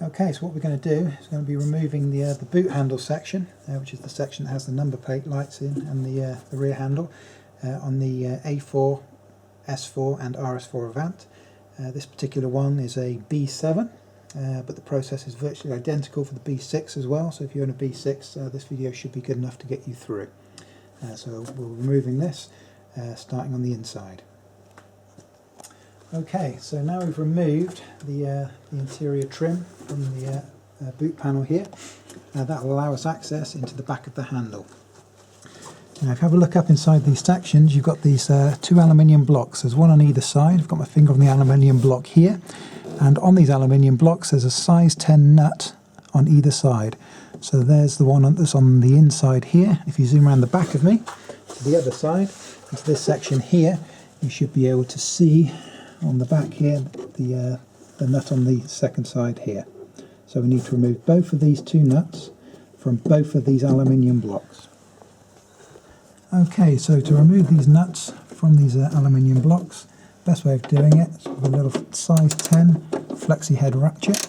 Okay, so what we're going to do is going to be removing the boot handle section, which is the section that has the number plate lights in, and the rear handle on the A4, S4 and RS4 Avant. This particular one is a B7, but the process is virtually identical for the B6 as well, so if you're in a B6 this video should be good enough to get you through. So we're removing this, starting on the inside. Okay, so now we've removed the interior trim from the boot panel here. That will allow us access into the back of the handle. Now if you have a look up inside these sections, you've got these two aluminium blocks. There's one on either side. I've got my finger on the aluminium block here, and on these aluminium blocks there's a size 10 nut on either side. So there's the one that's on the inside here. If you zoom around the back of me to the other side, into this section here, you should be able to see on the back here the nut on the second side here. So we need to remove both of these two nuts from both of these aluminium blocks. Okay, so to remove these nuts from these aluminium blocks, best way of doing it is with a little size 10 flexi head ratchet.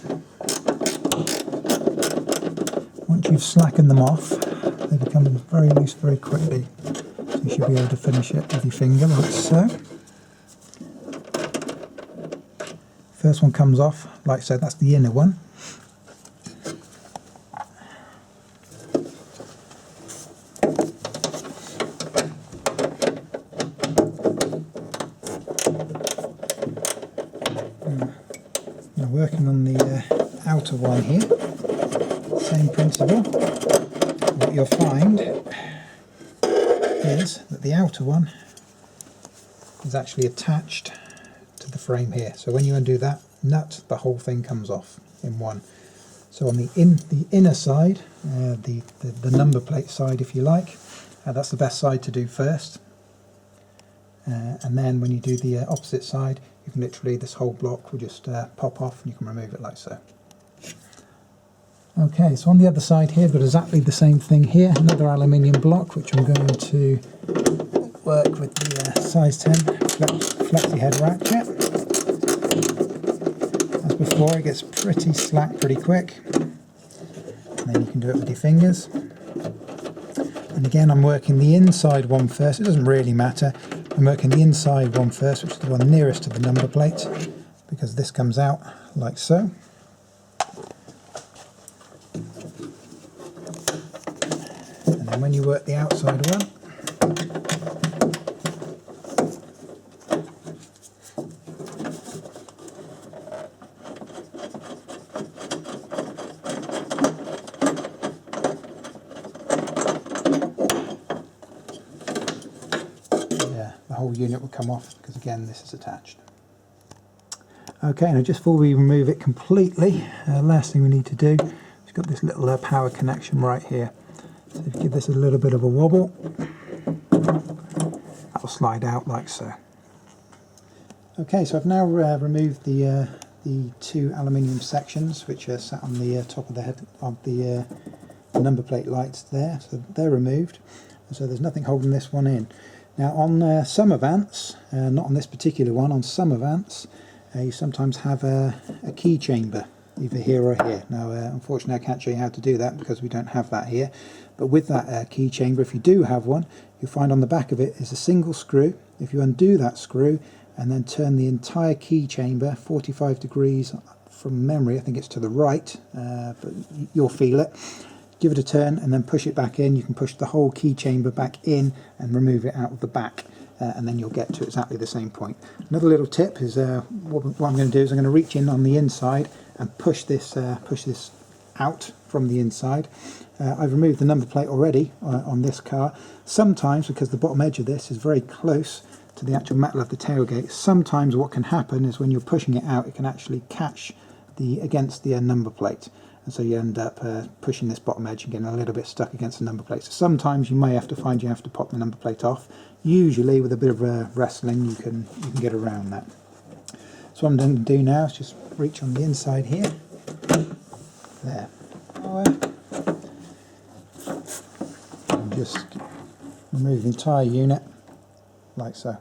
Once you've slackened them off, they become very loose very quickly. So you should be able to finish it with your finger like so. First one comes off, like so, that's the inner one. Now working on the outer one here, same principle. What you'll find is that the outer one is actually attached to the frame here. So when you undo that nut, the whole thing comes off in one. So on the inner side, the number plate side if you like, that's the best side to do first. And then when you do the opposite side, you can literally, this whole block will just pop off and you can remove it like so. Okay, so on the other side here, got exactly the same thing here, another aluminium block which I'm going to work with the size 10 flexi head ratchet. As before, it gets pretty slack pretty quick, and then you can do it with your fingers. And again, I'm working the inside one first. It doesn't really matter. I'm working the inside one first, which is the one nearest to the number plate, because this comes out like so. And then when you work the outside one, the whole unit will come off because again this is attached. Okay, now just before we remove it completely, last thing we need to do is we've got this little power connection right here. So if you give this a little bit of a wobble, that will slide out like so. Okay, so I've now removed the two aluminium sections which are sat on the top of the head of the number plate lights there, so they're removed, and so there's nothing holding this one in. Now on some Avants, not on this particular one, on some Avants you sometimes have a key chamber, either here or here. Now unfortunately I can't show you how to do that because we don't have that here, but with that key chamber, if you do have one, you'll find on the back of it is a single screw. If you undo that screw and then turn the entire key chamber 45 degrees from memory, I think it's to the right, but you'll feel it. Give it a turn and then push it back in. You can push the whole key chamber back in and remove it out of the back, and then you'll get to exactly the same point. Another little tip is what I'm going to do is I'm going to reach in on the inside and push this out from the inside. I've removed the number plate already on this car. Sometimes, because the bottom edge of this is very close to the actual metal of the tailgate, sometimes what can happen is when you're pushing it out, it can actually catch against the number plate. And so you end up pushing this bottom edge and getting a little bit stuck against the number plate. So sometimes you may have to find you have to pop the number plate off. Usually with a bit of wrestling you can get around that. So what I'm going to do now is just reach on the inside here. There. And just remove the entire unit like so.